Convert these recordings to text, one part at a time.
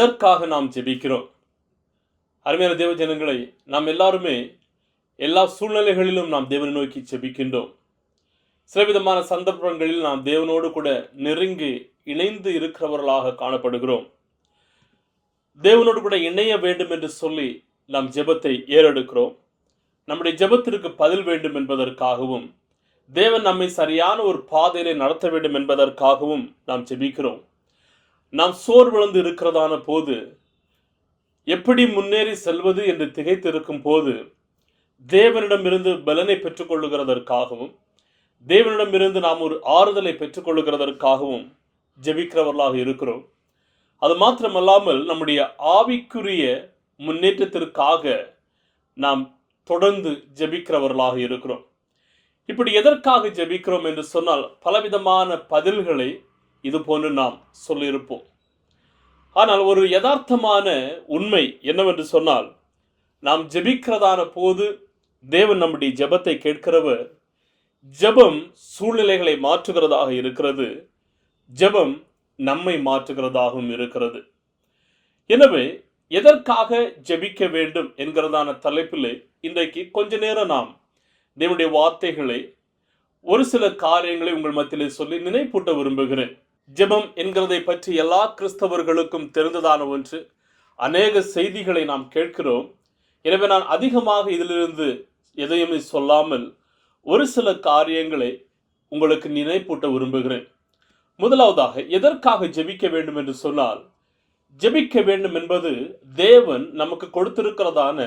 எதற்காக நாம் ஜெபிக்கிறோம்? அருமையான தேவ ஜனங்களை, நாம் எல்லாருமே எல்லா சூழ்நிலைகளிலும் நாம் தேவனை நோக்கி ஜெபிக்கின்றோம். சிலவிதமான சந்தர்ப்பங்களில் நாம் தேவனோடு கூட நெருங்கி இணைந்து இருக்கிறவர்களாக காணப்படுகிறோம். தேவனோடு கூட இணைய வேண்டும் என்று சொல்லி நாம் ஜெபத்தை ஏறெடுக்கிறோம். நம்முடைய ஜெபத்திற்கு பதில் வேண்டும் என்பதற்காகவும், தேவன் நம்மை சரியான ஒரு பாதையிலே நடத்த வேண்டும் என்பதற்காகவும் நாம் ஜெபிக்கிறோம். நாம் சோர்விழந்து இருக்கிறதான போது, எப்படி முன்னேறி செல்வது என்று திகைத்திருக்கும் போது, தேவனிடமிருந்து பலனை பெற்றுக்கொள்ளுகிறதற்காகவும், தேவனிடமிருந்து நாம் ஒரு ஆறுதலை பெற்றுக்கொள்ளுகிறதற்காகவும் ஜெபிக்கிறவர்களாக இருக்கிறோம். அது மாத்திரமல்லாமல் நம்முடைய ஆவிக்குரிய முன்னேற்றத்திற்காக நாம் தொடர்ந்து ஜெபிக்கிறவர்களாக இருக்கிறோம். இப்படி எதற்காக ஜெபிக்கிறோம் என்று சொன்னால், பலவிதமான பதில்களை இது போன்று நாம் சொல்லியிருப்போம். ஆனால் ஒரு யதார்த்தமான உண்மை என்னவென்று சொன்னால், நாம் ஜெபிக்கிறதான போது தேவன் நம்முடைய ஜெபத்தை கேட்கிறவர். ஜெபம் சூழ்நிலைகளை மாற்றுகிறதாக இருக்கிறது. ஜெபம் நம்மை மாற்றுகிறதாகவும் இருக்கிறது. எனவே எதற்காக ஜெபிக்க வேண்டும் என்கிறதான தலைப்பில் இன்றைக்கு கொஞ்ச நேரம் நாம் தேவனுடைய வார்த்தைகளை, ஒரு சில காரியங்களை உங்கள் மத்தியிலே சொல்லி நினைப்பூட்ட விரும்புகிறேன். ஜெபம் என்கிறதை பற்றி எல்லா கிறிஸ்தவர்களுக்கும் தெரிந்ததான ஒன்று. அநேக செய்திகளை நாம் கேட்கிறோம். எனவே நான் அதிகமாக இதிலிருந்து எதையுமே சொல்லாமல் ஒரு சில காரியங்களை உங்களுக்கு நினைப்பூட்ட விரும்புகிறேன். முதலாவதாக, எதற்காக ஜெபிக்க வேண்டும் என்று சொன்னால், ஜெபிக்க வேண்டும் என்பது தேவன் நமக்கு கொடுத்திருக்கிறதான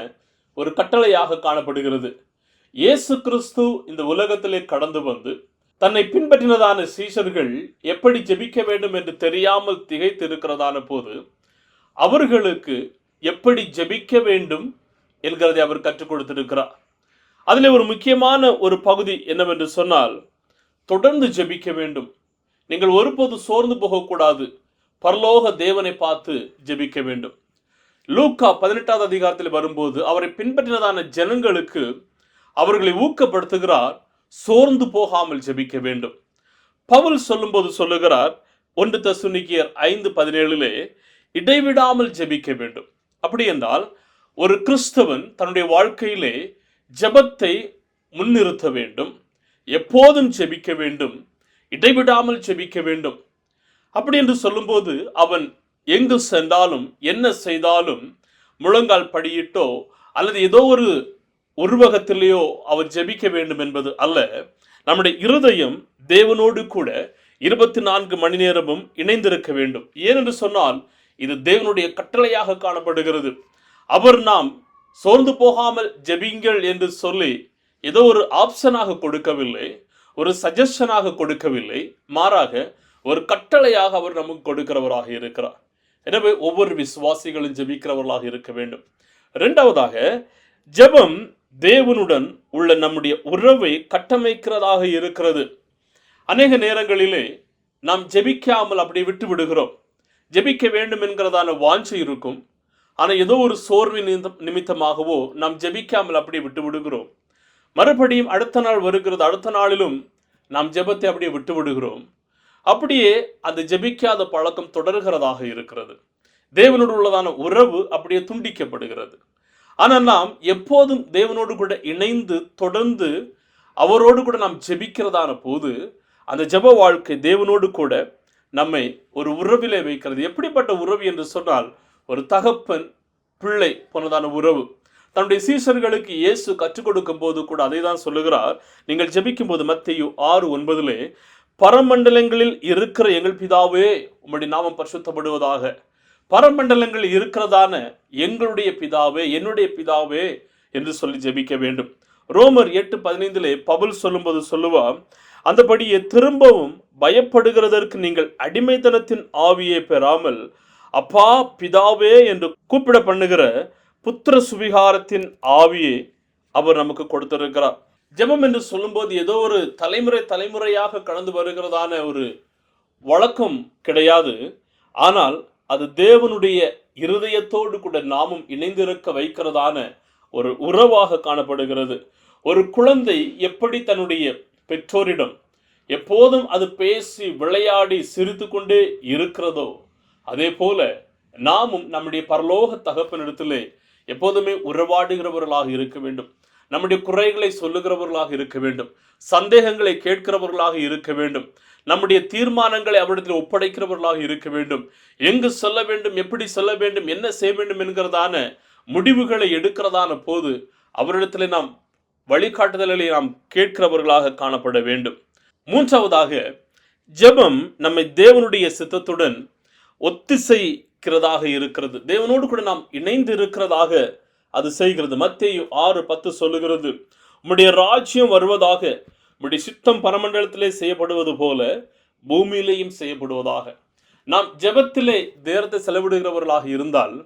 ஒரு கட்டளையாக காணப்படுகிறது. இயேசு கிறிஸ்து இந்த உலகத்திலே கடந்து வந்து தன்னை பின்பற்றினதான சீஷர்கள் எப்படி ஜெபிக்க வேண்டும் என்று தெரியாமல் திகைத்து இருக்கிறதான போது, அவர்களுக்கு எப்படி ஜெபிக்க வேண்டும் என்கிறதை அவர் கற்றுக் கொடுத்திருக்கிறார். அதில் ஒரு முக்கியமான ஒரு பகுதி என்னவென்று சொன்னால், தொடர்ந்து ஜெபிக்க வேண்டும். நீங்கள் ஒருபோது சோர்ந்து போகக்கூடாது. பரலோக தேவனை பார்த்து ஜெபிக்க வேண்டும். லூக்கா 18வது அதிகாரத்தில் வரும்போது, அவரை பின்பற்றினதான ஜனங்களுக்கு அவர்களை ஊக்கப்படுத்துகிறார். சோர்ந்து போகாமல் ஜெபிக்க வேண்டும். பவுல் சொல்லும்போது சொல்லுகிறார், 1 தெசலோனிக்கேயர் 5:17 இடைவிடாமல் ஜெபிக்க வேண்டும். அப்படி என்றால், ஒரு கிறிஸ்தவன் தன்னுடைய வாழ்க்கையிலே ஜெபத்தை முன்னிறுத்த வேண்டும். எப்போதும் ஜெபிக்க வேண்டும். இடைவிடாமல் ஜெபிக்க வேண்டும். அப்படி என்று சொல்லும்போது, அவன் எங்கு சென்றாலும் என்ன செய்தாலும் முழங்கால் படியிட்டோ அல்லது ஏதோ ஒரு உருவகத்திலேயோ அவர் ஜெபிக்க வேண்டும் என்பது அல்ல. நம்முடைய இருதயம் தேவனோடு கூட 24 மணி நேரமும் இணைந்திருக்க வேண்டும். ஏனென்று சொன்னால், இது தேவனுடைய கட்டளையாக காணப்படுகிறது. அவர் நாம் சோர்ந்து போகாமல் ஜெபிங்கள் என்று சொல்லி ஏதோ ஒரு ஆப்ஷனாக கொடுக்கவில்லை, ஒரு சஜஷனாக கொடுக்கவில்லை. மாறாக ஒரு கட்டளையாக அவர் நமக்கு கொடுக்கிறவராக இருக்கிறார். எனவே ஒவ்வொரு விசுவாசிகளும் ஜெபிக்கிறவர்களாக இருக்க வேண்டும். இரண்டாவதாக, ஜெபம் தேவனுடன் உள்ள நம்முடைய உறவை கட்டமைக்கிறதாக இருக்கிறது. அநேக நேரங்களிலே நாம் ஜெபிக்காமல் அப்படி விட்டு விடுகிறோம். ஜெபிக்க வேண்டும் என்கிறதான வாஞ்சை இருக்கும். ஆனால் ஏதோ ஒரு சோர்வின் நிமித்தமாகவோ நாம் ஜெபிக்காமல் அப்படி விட்டு விடுகிறோம். மறுபடியும் அடுத்த நாள் வருகிறது, அடுத்த நாளிலும் நாம் ஜெபத்தை அப்படியே விட்டு விடுகிறோம். அப்படியே அந்த ஜெபிக்காத பழக்கம் தொடர்கிறதாக இருக்கிறது. தேவனோடு உள்ளதான உறவு அப்படியே துண்டிக்கப்படுகிறது. ஆனால் நாம் எப்போதும் தேவனோடு கூட இணைந்து தொடர்ந்து அவரோடு கூட நாம் ஜெபிக்கிறதான போது, அந்த ஜெப வாழ்க்கை தேவனோடு கூட நம்மை ஒரு உறவிலே வைக்கிறது. எப்படிப்பட்ட உறவு என்று சொன்னால், ஒரு தகப்பன் பிள்ளை போனதான உறவு. தன்னுடைய சீஷர்களுக்கு இயேசு கற்றுக் கொடுக்கும் போது கூட அதை தான் சொல்லுகிறார். நீங்கள் ஜெபிக்கும் போது மத்தேயு 6:9 பரமண்டலங்களில் இருக்கிற எங்கள் பிதாவே உம்முடைய நாமம் பரிசுத்தப்படுவதாக. பரமண்டலங்களில் இருக்கிறதான எங்களுடைய பிதாவே, என்னுடைய பிதாவே என்று சொல்லி ஜெபிக்க வேண்டும். ரோமர் 8:15 பவுல் சொல்லும்போது சொல்லுவார், அந்தபடியே திரும்பவும் பயப்படுகிறதற்கு நீங்கள் அடிமைத்தனத்தின் ஆவியை பெறாமல் அப்பா பிதாவே என்று கூப்பிட பண்ணுகிற புத்திர சுவிகாரத்தின் ஆவியை அவர் நமக்கு கொடுத்திருக்கிறார். ஜெபம் என்று சொல்லும்போது ஏதோ ஒரு தலைமுறையாக கடந்து வருகிறதான ஒரு வழக்கம் கிடையாது. ஆனால் அது தேவனுடைய இருதயத்தோடு கூட நாமும் இணைந்திருக்க வைக்கிறதான ஒரு உறவாக காணப்படுகிறது. ஒரு குழந்தை எப்படி தன்னுடைய பெற்றோரிடம் எப்போதும் அது பேசி விளையாடி சிரித்து கொண்டே இருக்கிறதோ, அதே போல நாமும் நம்முடைய பரலோக தகப்பனிடத்திலே எப்போதுமே உறவாடுகிறவர்களாக இருக்க வேண்டும். நம்முடைய குறைகளை சொல்லுகிறவர்களாக இருக்க வேண்டும். சந்தேகங்களை கேட்கிறவர்களாக இருக்க வேண்டும். நம்முடைய தீர்மானங்களை அவரிடத்தில் ஒப்படைக்கிறவர்களாக இருக்க வேண்டும். எங்கு சொல்ல வேண்டும், எப்படி சொல்ல வேண்டும், என்ன செய்ய வேண்டும் என்கிறதான முடிவுகளை எடுக்கிறதான போது அவரிடத்திலே நாம் வழிகாட்டுதல்களை நாம் கேட்கிறவர்களாக காணப்பட வேண்டும். மூன்றாவதாக, ஜெபம் நம்மை தேவனுடைய சித்தத்துடன் ஒத்திசைக்கிறதாக இருக்கிறது. தேவனோடு கூட நாம் இணைந்து இருக்கிறதாக அது செய்கிறது. மத்தேயு 6:10 சொல்லுகிறது, உம்முடைய ராஜ்யம் வருவதாக, உம்முடைய சித்தம் பரமண்டலத்திலே செய்யப்படுவது போல பூமியிலேயும் செய்யப்படுவதாக. நாம் ஜெபத்திலே நேரத்தை செலவிடுகிறவர்களாக இருந்தால்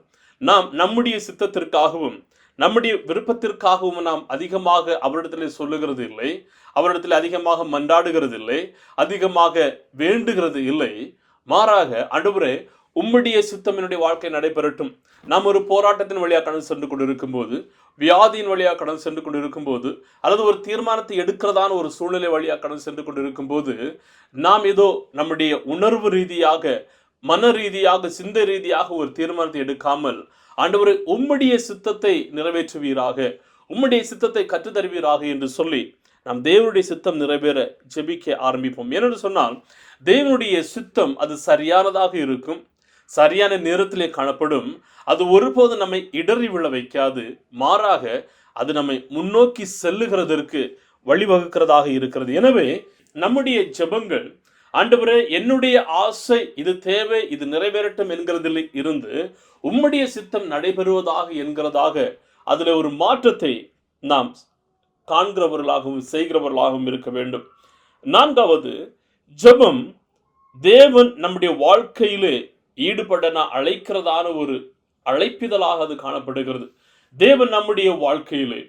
நாம் நம்முடைய சித்தத்திற்காகவும் நம்முடைய விருப்பத்திற்காகவும் நாம் அதிகமாக அவரிடத்தில் சொல்லுகிறது இல்லை, அவரிடத்தில் அதிகமாக மன்றாடுகிறது இல்லை, அதிகமாக வேண்டுகிறது இல்லை. மாறாக, ஆண்டவரே உம்முடைய சித்தம் என்னுடைய வாழ்க்கை நடைபெறட்டும். நாம் ஒரு போராட்டத்தின் வழியாக கடந்து சென்று கொண்டு இருக்கும்போது, வியாதியின் வழியாக கடந்து சென்று கொண்டு இருக்கும்போது, அல்லது ஒரு தீர்மானத்தை எடுக்கிறதான ஒரு சூழ்நிலை வழியாக கடந்து சென்று கொண்டு இருக்கும்போது, நாம் ஏதோ நம்முடைய உணர்வு ரீதியாக, மன ரீதியாக, சிந்தை ரீதியாக ஒரு தீர்மானத்தை எடுக்காமல், ஆண்டவரே உம்முடைய சித்தத்தை நிறைவேற்றுவீராக, உம்முடைய சித்தத்தை கற்றுத்தருவீராக என்று சொல்லி நாம் தேவனுடைய சித்தம் நிறைவேற ஜெபிக்க ஆரம்பிப்போம். ஏனென்று சொன்னால், தேவனுடைய சித்தம் அது சரியானதாக இருக்கும், சரியான நேரத்திலே காணப்படும். அது ஒருபோது நம்மை இடறி விழ வைக்காது. மாறாக அது நம்மை முன்னோக்கி செல்லுகிறதற்கு வழிவகுக்கிறதாக இருக்கிறது. எனவே நம்முடைய ஜெபங்கள், ஆண்டவரே என்னுடைய ஆசை இது தேவை, இது நிறைவேறட்டும் என்கிறதில் இருந்து உம்முடைய சித்தம் நடைபெறுவதாக என்கிறதாக அதில் ஒரு மாற்றத்தை நாம் காண்கிறவர்களாகவும் செய்கிறவர்களாகவும் இருக்க வேண்டும். நான்காவது, ஜெபம் தேவன் நம்முடைய வாழ்க்கையிலே ஈடுபட நான் அழைக்கிறதான ஒரு அழைப்பிதழாக அது காணப்படுகிறது. தேவன் நம்முடைய வாழ்க்கையிலே,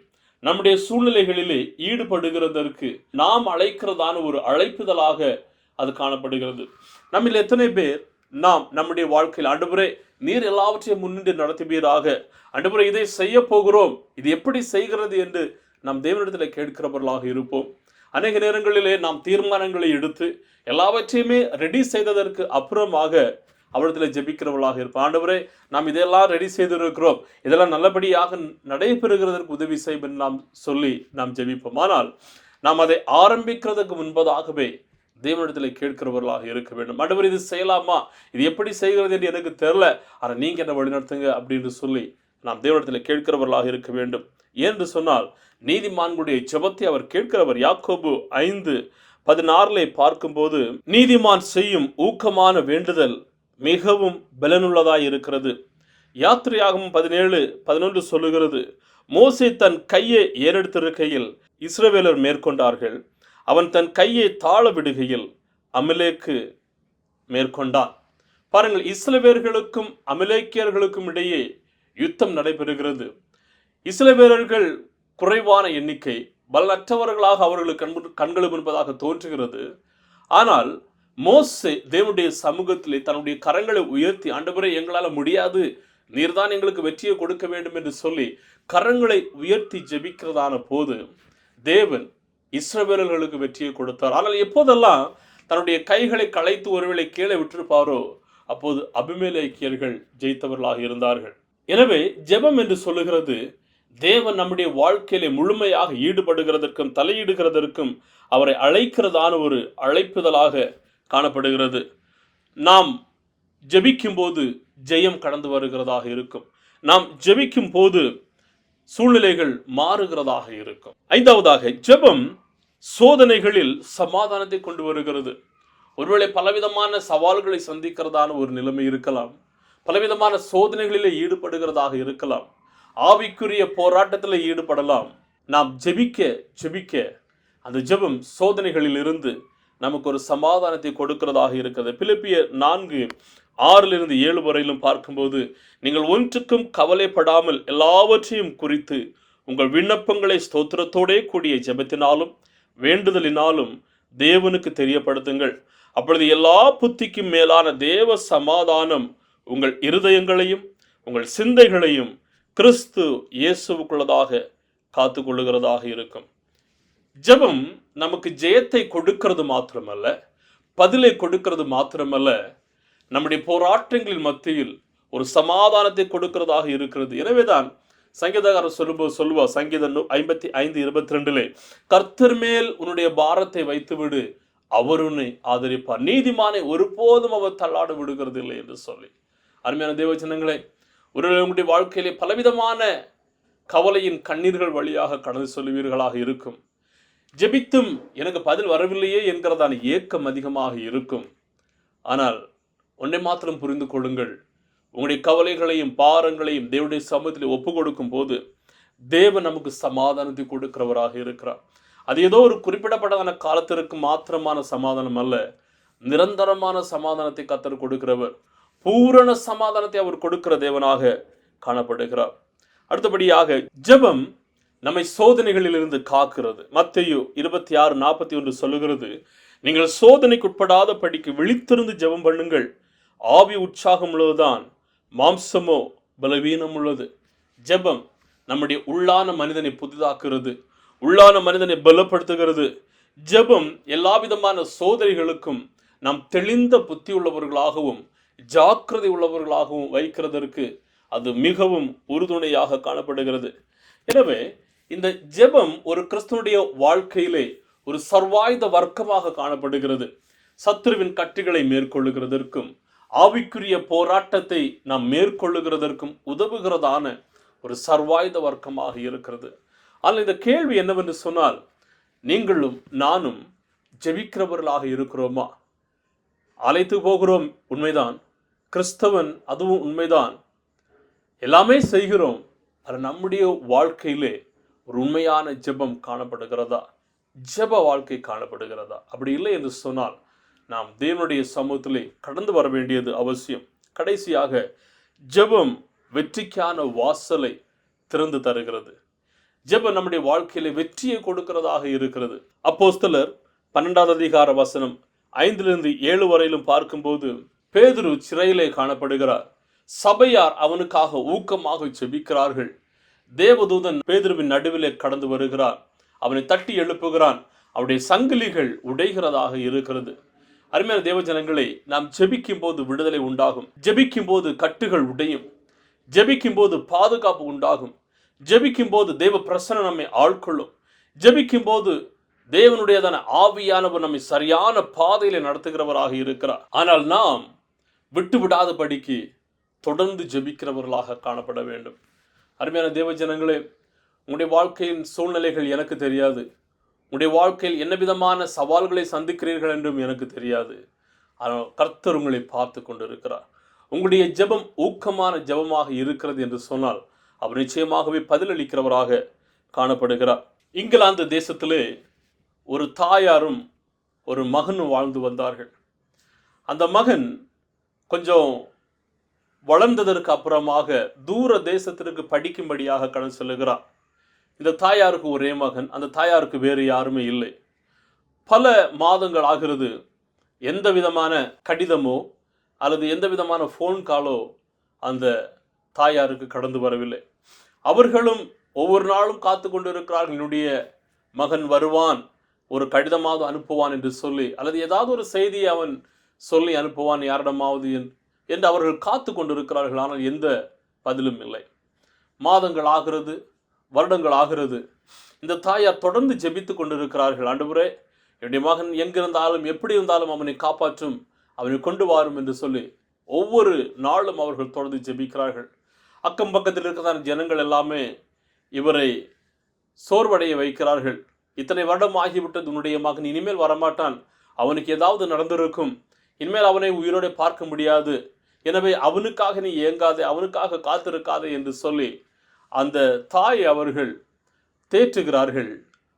நம்முடைய சூழ்நிலைகளிலே ஈடுபடுகிறதற்கு நாம் அழைக்கிறதான ஒரு அழைப்பிதழாக அது காணப்படுகிறது. நம்மில் எத்தனை பேர் நாம் நம்முடைய வாழ்க்கையில், ஆண்டவரே நீர் எல்லாவற்றையும் முன்னின்று நடத்துவீராக, ஆண்டவரே இதை செய்ய போகிறோம், இது எப்படி செய்கிறது என்று நாம் தேவனிடத்தில் கேட்கிறவர்களாக இருப்போம். அநேக நேரங்களிலே நாம் தீர்மானங்களை எடுத்து எல்லாவற்றையுமே ரெடி செய்ததற்கு அப்புறமாக அவரிடத்தில் ஜெபிக்கிறவர்களாக இருப்போம். ஆண்டவரே நாம் இதெல்லாம் ரெடி செய்திருக்கிறோம், இதெல்லாம் நல்லபடியாக நடைபெறுகிறதற்கு உதவி செய்யும் என்று நாம் சொல்லி நாம் ஜெபிப்போம். ஆனால் நாம் அதை ஆரம்பிக்கிறதுக்கு முன்பதாகவே தேவனிடத்தில் கேட்கிறவர்களாக இருக்க வேண்டும். ஆண்டவர் இது செய்யலாமா, இது எப்படி செய்கிறது என்று எனக்கு தெரியல, ஆனால் நீங்க என்ன வழிநடத்துங்க அப்படின்னு சொல்லி நாம் தேவனிடத்தில் கேட்கிறவர்களாக இருக்க வேண்டும். என்று சொன்னால் நீதிமான்களுடைய ஜெபத்தை அவர் கேட்கிறவர். யாக்கோபு 5:16 பார்க்கும்போது, நீதிமான் செய்யும் ஊக்கமான வேண்டுதல் மிகவும் பலனுள்ளதாய் இருக்கிறது. யாத்திரையாகமம் 17:11 சொல்லுகிறது, மோசே தன் கையை ஏறெடுத்திருக்கையில் இஸ்ரவேலர் மேற்கொண்டார்கள், அவன் தன் கையை தாழ விடுகையில் அமலேக்கு மேற்கொண்டான். பாருங்கள், இஸ்ரவேலர்களுக்கும் அமலேக்கியர்களுக்கும் இடையே யுத்தம் நடைபெறுகிறது. இஸ்ரவேலர்கள் குறைவான எண்ணிக்கை, பலனற்றவர்களாக அவர்களுக்கு கண்களுக்கு முன்பதாக தோன்றுகிறது. ஆனால் மோசே தேவனுடைய சமூகத்திலே தன்னுடைய கரங்களை உயர்த்தி, ஆண்டவரே எங்களால் முடியாது, நீர்தான் எங்களுக்கு வெற்றியை கொடுக்க வேண்டும் என்று சொல்லி கரங்களை உயர்த்தி ஜெபிக்கிறதான போது தேவன் இஸ்ரவேலர்களுக்கு வெற்றியை கொடுத்தார். ஆனால் எப்போதெல்லாம் தன்னுடைய கைகளை களைத்து ஒருவேளை கீழே விட்டிருப்பாரோ அப்போது அபிமெலேக்கியர்கள் ஜெயித்தவர்களாக இருந்தார்கள். எனவே ஜெபம் என்று சொல்லுகிறது, தேவன் நம்முடைய வாழ்க்கையிலே முழுமையாக ஈடுபடுகிறதற்கும் தலையிடுகிறதற்கும் அவரை அழைக்கிறதான ஒரு அழைப்புதலாக காணப்படுகிறது. நாம் ஜெபிக்கும் போது ஜெயம் கடந்து வருகிறதாக இருக்கும். நாம் ஜெபிக்கும் போது சூழ்நிலைகள் மாறுகிறதாக இருக்கும். ஐந்தாவதாக, ஜெபம் சோதனைகளில் சமாதானத்தை கொண்டு வருகிறது. ஒருவேளை பலவிதமான சவால்களை சந்திக்கிறதான ஒரு நிலைமை இருக்கலாம், பலவிதமான சோதனைகளிலே ஈடுபடுகிறதாக இருக்கலாம், ஆவிக்குரிய போராட்டத்தில் ஈடுபடலாம். நாம் ஜெபிக்க ஜெபிக்க அந்த ஜெபம் சோதனைகளில் இருந்து நமக்கு ஒரு சமாதானத்தை கொடுக்கிறதாக இருக்கிறது. பிலிப்பியர் 4:6-7 வரையிலும் பார்க்கும்போது, நீங்கள் ஒன்றுக்கும் கவலைப்படாமல் எல்லாவற்றையும் குறித்து உங்கள் விண்ணப்பங்களை ஸ்தோத்திரத்தோடே கூடிய ஜெபத்தினாலும் வேண்டுதலினாலும் தேவனுக்கு தெரியப்படுத்துங்கள். அப்பொழுது எல்லா புத்திக்கும் மேலான தேவ சமாதானம் உங்கள் இருதயங்களையும் உங்கள் சிந்தைகளையும் கிறிஸ்து இயேசுவுக்குள்ளதாக காத்து கொள்ளுகிறதாக இருக்கும். ஜெபம் நமக்கு ஜெயத்தை கொடுக்கிறது மாத்திரமல்ல, பதிலை கொடுக்கிறது மாத்திரமல்ல, நம்முடைய போராட்டங்களின் மத்தியில் ஒரு சமாதானத்தை கொடுக்கிறதாக இருக்கிறது. எனவேதான் சங்கீதக்காரர் சொல்லுவார் சங்கீதம் 55:22 கர்த்தர் மேல் உன்னுடைய பாரத்தை வைத்துவிடு, அவர் உன்னை ஆதரிப்பார், நீதிமானை ஒருபோதும் அவர் தள்ளாட விடுகிறது இல்லை என்று சொல்லி. அருமையான தேவஜனங்களே, உங்களுடைய வாழ்க்கையிலே பலவிதமான கவலையின் கண்ணீர்கள் வழியாக கடந்து சொல்லுவீர்களாக இருக்கும். ஜெபித்தும் எனக்கு பதில் வரவில்லையே என்கிறதான ஏக்கம் அதிகமாக இருக்கும். ஆனால் ஒன்றை மாத்திரம் புரிந்து கொள்ளுங்கள், உங்களுடைய கவலைகளையும் பாரங்களையும் தேவனுடைய சமூகத்தில் ஒப்பு கொடுக்கும் போது தேவன் நமக்கு சமாதானத்தை கொடுக்கிறவராக இருக்கிறார். அது ஏதோ ஒரு குறிப்பிடப்பட்டதான காலத்திற்கு மாத்திரமான சமாதானம் அல்ல, நிரந்தரமான சமாதானத்தை கர்த்தர் கொடுக்கிறவர், பூரண சமாதானத்தை அவர் கொடுக்கிற தேவனாக காணப்படுகிறார். அடுத்தபடியாக ஜெபம் நம்மை சோதனைகளிலிருந்து காக்கிறது. மத்தேயு 26:41 சொல்லுகிறது, நீங்கள் சோதனைக்கு உட்படாத படிக்கு விழித்திருந்து ஜெபம் பண்ணுங்கள், ஆவி உற்சாகம் உள்ளதுதான், மாம்சமோ பலவீனம் உள்ளது. ஜெபம் நம்முடைய உள்ளான மனிதனை புதிதாக்குகிறது, உள்ளான மனிதனை பலப்படுத்துகிறது. ஜெபம் எல்லா விதமான சோதனைகளுக்கும் நாம் தெளிந்த புத்தி உள்ளவர்களாகவும் ஜாக்கிரதை உள்ளவர்களாகவும் வைக்கிறதற்கு அது மிகவும் உறுதுணையாக காணப்படுகிறது. எனவே இந்த ஜெபம் ஒரு கிறிஸ்தவனுடைய வாழ்க்கையிலே ஒரு சர்வாயுத வர்க்கமாக காணப்படுகிறது. சத்துருவின் கட்டுகளை மேற்கொள்ளுகிறதற்கும் ஆவிக்குரிய போராட்டத்தை நாம் மேற்கொள்ளுகிறதற்கும் உதவுகிறதான ஒரு சர்வாயுத வர்க்கமாக இருக்கிறது. ஆனால் இந்த கேள்வி என்னவென்று சொன்னால், நீங்களும் நானும் ஜெபிக்கிறவர்களாக இருக்கிறோமா? அழைத்து போகிறோம், உண்மைதான். கிறிஸ்தவன், அதுவும் உண்மைதான். எல்லாமே செய்கிறோம். அது நம்முடைய வாழ்க்கையிலே ஒரு உண்மையான ஜெபம் காணப்படுகிறதா? ஜெப வாழ்க்கை காணப்படுகிறதா? அப்படி இல்லை என்று சொன்னால் நாம் தேவனுடைய சமூகத்திலே கடந்து வர வேண்டியது அவசியம். கடைசியாக ஜெபம் வெற்றிக்கான வாசலை திறந்து தருகிறது. ஜெபம் நம்முடைய வாழ்க்கையிலே வெற்றியை கொடுக்கிறதாக இருக்கிறது. அப்போஸ்தலர் 12:5-7 வரையிலும் பார்க்கும்போது பேதுரு சிறையிலே காணப்படுகிறார். சபையார் அவனுக்காக ஊக்கமாக ஜெபிக்கிறார்கள். தேவதூதன் பேதுருவின் நடுவிலே கடந்து வருகிறார், அவனை தட்டி எழுப்புகிறான். அவருடைய சங்கிலிகள் உடைகிறதாக இருக்கிறது. அருமையான தேவஜனங்களை, நாம் ஜெபிக்கும் போது விடுதலை உண்டாகும், ஜெபிக்கும் போது கட்டுகள் உடையும், ஜெபிக்கும் போது பாதுகாப்பு உண்டாகும், ஜெபிக்கும் போது தேவ பிரசன்னம் நம்மை ஆட்கொள்ளும், ஜெபிக்கும் போது தேவனுடையதான ஆவியானவர் நம்மை சரியான பாதையில நடத்துகிறவராக இருக்கிறார். ஆனால் நாம் விட்டுவிடாதபடிக்கு தொடர்ந்து ஜெபிக்கிறவர்களாக காணப்பட வேண்டும். அருமையான தேவஜனங்களே, உங்களுடைய வாழ்க்கையின் சூழ்நிலைகள் எனக்கு தெரியாது, உங்களுடைய வாழ்க்கையில் என்ன விதமான சவால்களை சந்திக்கிறீர்கள் என்றும் எனக்கு தெரியாது. ஆனால் கர்த்தர் உங்களை பார்த்து கொண்டிருக்கிறார். உங்களுடைய ஜெபம் ஊக்கமான ஜெபமாக இருக்கிறது என்று சொன்னால் அவர் நிச்சயமாகவே பதிலளிக்கிறவராக காணப்படுகிறார். இங்கிலாந்து தேசத்திலே ஒரு தாயாரும் ஒரு மகனும் வாழ்ந்து வந்தார்கள். அந்த மகன் கொஞ்சம் வளர்ந்ததற்கு அப்புறமாக தூர தேசத்திற்கு படிக்கும்படியாக கடந்து செல்லுகிறார். இந்த தாயாருக்கு ஒரே மகன், அந்த தாயாருக்கு வேறு யாருமே இல்லை. பல மாதங்கள் ஆகிறது, எந்த விதமான கடிதமோ அல்லது எந்த விதமான ஃபோன் காலோ அந்த தாயாருக்கு கடந்து வரவில்லை. அவர்களும் ஒவ்வொரு நாளும் காத்து கொண்டு இருக்கிறார்கள், என்னுடைய மகன் வருவான், ஒரு கடிதமாவது அனுப்புவான் என்று சொல்லி, அல்லது ஏதாவது ஒரு செய்தியை அவன் சொல்லி அனுப்புவான் யாரிடமாவது என்று அவர்கள் காத்து கொண்டிருக்கிறார்கள். ஆனால் எந்த பதிலும் இல்லை. மாதங்கள் ஆகிறது, வருடங்கள் ஆகிறது. இந்த தாயார் தொடர்ந்து ஜெபித்து கொண்டிருக்கிறார்கள். ஆண்டவரே, என்னுடைய மகன் எங்கிருந்தாலும் எப்படி இருந்தாலும் அவனை காப்பாற்றும், அவனை கொண்டு வாரும் என்று சொல்லி ஒவ்வொரு நாளும் அவர்கள் தொடர்ந்து ஜெபிக்கிறார்கள். அக்கம் பக்கத்தில் இருக்கிற ஜனங்கள் எல்லாமே இவரை சோர்வடைய வைக்கிறார்கள். இத்தனை வருடம் ஆகிவிட்டது, உன்னுடைய மகன் இனிமேல் வரமாட்டான், அவனுக்கு ஏதாவது நடந்திருக்கும், இனிமேல் அவனை உயிரோடு பார்க்க முடியாது, எனவே அவனுக்காக நீ ஏங்காதே, அவனுக்காக காத்திருக்காதே என்று சொல்லி அந்த தாய் அவர்கள் தேற்றுகிறார்கள்.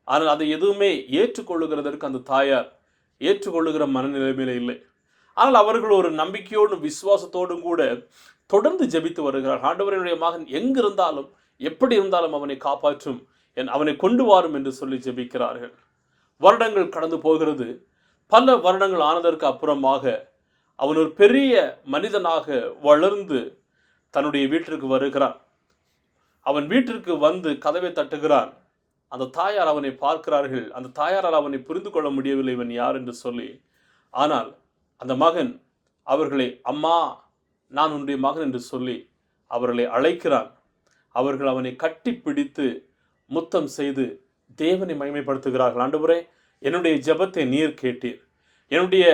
ஆனால் அதை எதுவுமே ஏற்றுக்கொள்ளுகிறதற்கு அந்த தாயார் ஏற்றுக்கொள்ளுகிற மனநிலைமையில இல்லை. ஆனால் அவர்கள் ஒரு நம்பிக்கையோடும் விசுவாசத்தோடும் கூட தொடர்ந்து ஜெபித்து வருகிறார். ஆண்டவருடைய மகன் எங்கிருந்தாலும் எப்படி இருந்தாலும் அவனை காப்பாற்றும், அவனை கொண்டு வாரும் என்று சொல்லி ஜெபிக்கிறார்கள். வருடங்கள் கடந்து போகிறது. பல வருடங்கள் ஆனதற்கு அப்புறமாக அவன் ஒரு பெரிய மனிதனாக வளர்ந்து தன்னுடைய வீட்டிற்கு வருகிறான். அவன் வீட்டிற்கு வந்து கதவை தட்டுகிறான். அந்த தாயார் அவனை பார்க்கிறார்கள். அந்த தாயாரால் அவனை புரிந்து கொள்ள முடியவில்லை இவன் யார் என்று சொல்லி. ஆனால் அந்த மகன் அவர்களை, அம்மா நான் உன்னுடைய மகன் என்று சொல்லி அவர்களை அழைக்கிறான். அவர்கள் அவனை கட்டி பிடித்து முத்தம் செய்து தேவனை மகிமைப்படுத்துகிறார்கள். ஆண்டவரே, என்னுடைய ஜெபத்தை நீர் கேட்டீர், என்னுடைய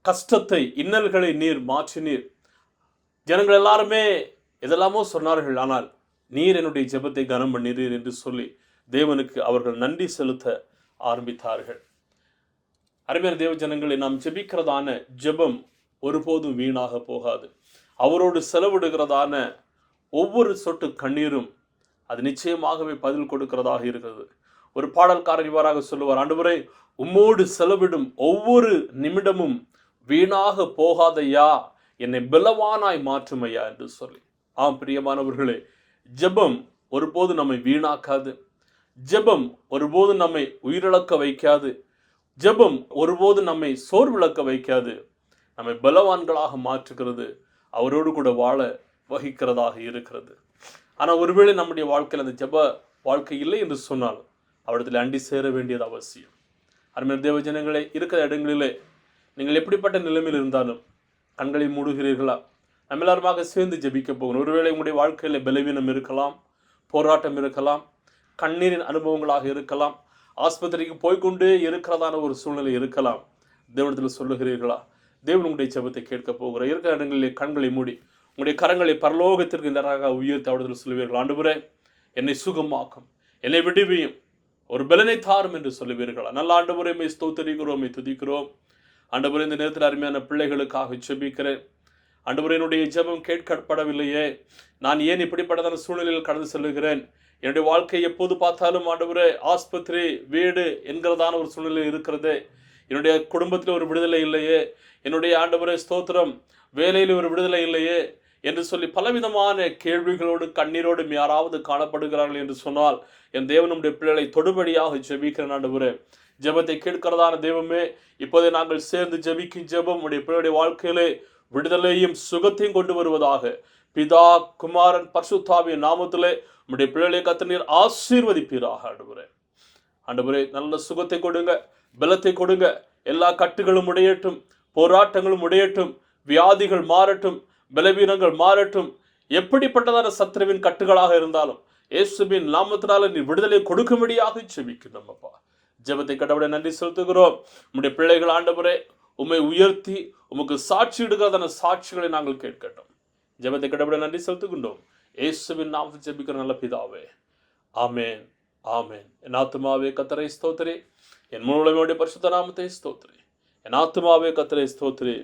கஷ்டத்தை இன்னல்களை நீர் மாற்றினீர். ஜனங்கள் எல்லாருமே எதெல்லாமோ சொன்னார்கள், ஆனால் நீர் என்னுடைய ஜெபத்தை கனம் பண்ணீர் என்று சொல்லி தேவனுக்கு அவர்கள் நன்றி செலுத்த ஆரம்பித்தார்கள். அருமையான தேவ ஜனங்களை, நாம் ஜெபிக்கிறதான ஜெபம் ஒருபோதும் வீணாக போகாது. அவரோடு செலவிடுகிறதான ஒவ்வொரு சொட்டு கண்ணீரும் அது நிச்சயமாகவே பதில் கொடுக்கிறதாக இருக்கிறது. ஒரு பாடல்காரர் இவ்வாறாக சொல்லுவார், ஆண்டவரே, உம்மோடு செலவிடும் ஒவ்வொரு நிமிடமும் வீணாக போகாதையா, என்னை பலவானாய் மாற்றும் ஐயா என்று சொல்லி. ஆம் பிரியமானவர்களே, ஜெபம் ஒருபோது நம்மை வீணாக்காது. ஜெபம் ஒருபோது நம்மை உயிரிழக்க வைக்காது. ஜெபம் ஒருபோது நம்மை சோர்விழக்க வைக்காது. நம்மை பலவான்களாக மாற்றுகிறது, அவரோடு கூட வாழ வகிக்கிறதாக இருக்கிறது. ஆனால் ஒருவேளை நம்முடைய வாழ்க்கையில் அந்த ஜெப வாழ்க்கை இல்லை என்று சொன்னால் அவரிடத்தில் அண்டி சேர வேண்டியது அவசியம். அருமையான தேவ ஜனங்களே, இருக்கிற இடங்களிலே நீங்கள் எப்படிப்பட்ட நிலைமையில் இருந்தாலும் கண்களை மூடுகிறீர்களா? நம்ம எல்லாருமாக சேர்ந்து ஜெபிக்க போகணும். ஒருவேளை உங்களுடைய வாழ்க்கையில் பலவீனம் இருக்கலாம், போராட்டம் இருக்கலாம், கண்ணீரின் அனுபவங்களாக இருக்கலாம், ஆஸ்பத்திரிக்கு போய்கொண்டே இருக்கிறதான ஒரு சூழ்நிலை இருக்கலாம். தேவனிடத்தில் சொல்லுகிறீர்களா? தேவன் உங்களுடைய ஜெபத்தை கேட்க போகிற இருக்கிற இடங்களிலே கண்களை மூடி உங்களுடைய கரங்களை பரலோகத்திற்கு நேராக உயர்த்தி அவரிடத்தில் சொல்லுவீர்கள், ஆண்டவரே, என்னை சுகமாக்கும், என்னை விடுவியும், ஒரு பலனை தாரும் என்று சொல்லுவீர்களா? நல்ல ஆண்டவரே, மை ஸ்தோத்திரிக்கிறோம், மை துதிக்கிறோம். ஆண்டவரே, இந்த நேரத்தில் அருமையான பிள்ளைகளுக்காக ஜெபிக்கிறேன். ஆண்டவரே, என்னுடைய ஜெபம் கேட்கப்படவில்லையே, நான் ஏன் இப்படிப்பட்டதான சூழ்நிலையில் கடந்து செல்லுகிறேன்? என்னுடைய வாழ்க்கை எப்போது பார்த்தாலும் ஆண்டவரே ஆஸ்பத்திரி, வீடு என்கிறதான ஒரு சூழ்நிலை இருக்கிறது. என்னுடைய குடும்பத்தில் ஒரு விடுதலை இல்லையே, என்னுடைய ஆண்டவரே ஸ்தோத்திரம் வேலையில் ஒரு விடுதலை இல்லையே என்று சொல்லி பலவிதமான கேள்விகளோடு கண்ணீரோடு யாராவது காணப்படுகிறார்கள் என்று சொன்னால், என் தேவனுடைய பிள்ளைகளை தொடுபடியாக ஜெபிக்கிறேன். ஆண்டவரே, ஜெபத்தை கேட்கிறதான தெய்வமே, இப்போதே நாங்கள் சேர்ந்து ஜெபிக்கும் ஜெபம் உடைய பிள்ளையுடைய வாழ்க்கையிலே விடுதலையும் சுகத்தையும் கொண்டு வருவதாக பிதா, குமாரன், பரிசுத்தாவியின் நாமத்திலே உடைய பிள்ளைகளை கர்த்தர் ஆசீர்வதிப்பீராக. ஆண்டவரே, நல்ல சுகத்தை கொடுங்க, பலத்தை கொடுங்க. எல்லா கட்டுகளும் உடையட்டும், போராட்டங்களும் உடையட்டும், வியாதிகள் மாறட்டும், பலவீனங்கள் மாறட்டும். எப்படிப்பட்டதான சத்துருவின் கட்டுகளாக இருந்தாலும் இயேசுவின் நாமத்தினால நீ விடுதலை கொடுக்கும்படியாக ஜெபிக்கிறோம். அப்பா, ஜெபத்தை கடவுளை நன்றி செலுத்துகிறோம். உம்முடைய பிள்ளைகள் ஆண்டவரே உம்மை உயர்த்தி உமக்கு சாட்சி இடுகிறதான சாட்சிகளை நாங்கள் கேட்கட்டும். ஜெபத்தை கடவுளை நன்றி செலுத்துகின்றோம். இயேசுவின் நாமத்தை ஜெபிக்கிற நல்ல பிதாவே, ஆமேன், ஆமேன். என் ஆத்துமாவே கர்த்தரை ஸ்தோத்திரி, என் முழுமையுடைய பரிசுத்த நாமத்தை ஸ்தோத்திரி. என் ஆத்துமாவே கர்த்தரை ஸ்தோத்திரி,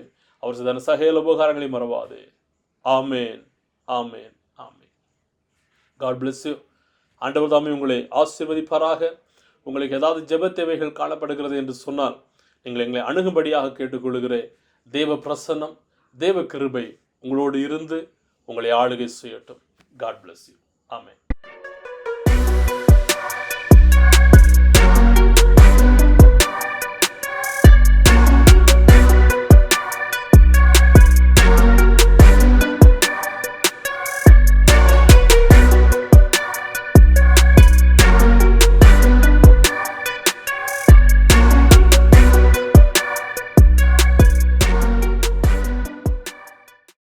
அவர் செய்த சகல உபகாரங்களை மறவாதே. ஆமேன், ஆமேன், ஆமேன். God bless you. ஆண்டவர் தாமே உங்களை ஆசீர்வதிப்பாராக. உங்களுக்கு ஏதாவது ஜெப தேவைகள் காணப்படுகிறது என்று சொன்னால் நீங்கள் எங்களை அணுகும்படியாக கேட்டுக்கொள்கிறேன். தேவ பிரசன்னம், தேவ கிருபை உங்களோடு இருந்து உங்களை ஆளுகை செய்யட்டும். God bless you. ஆமேன்.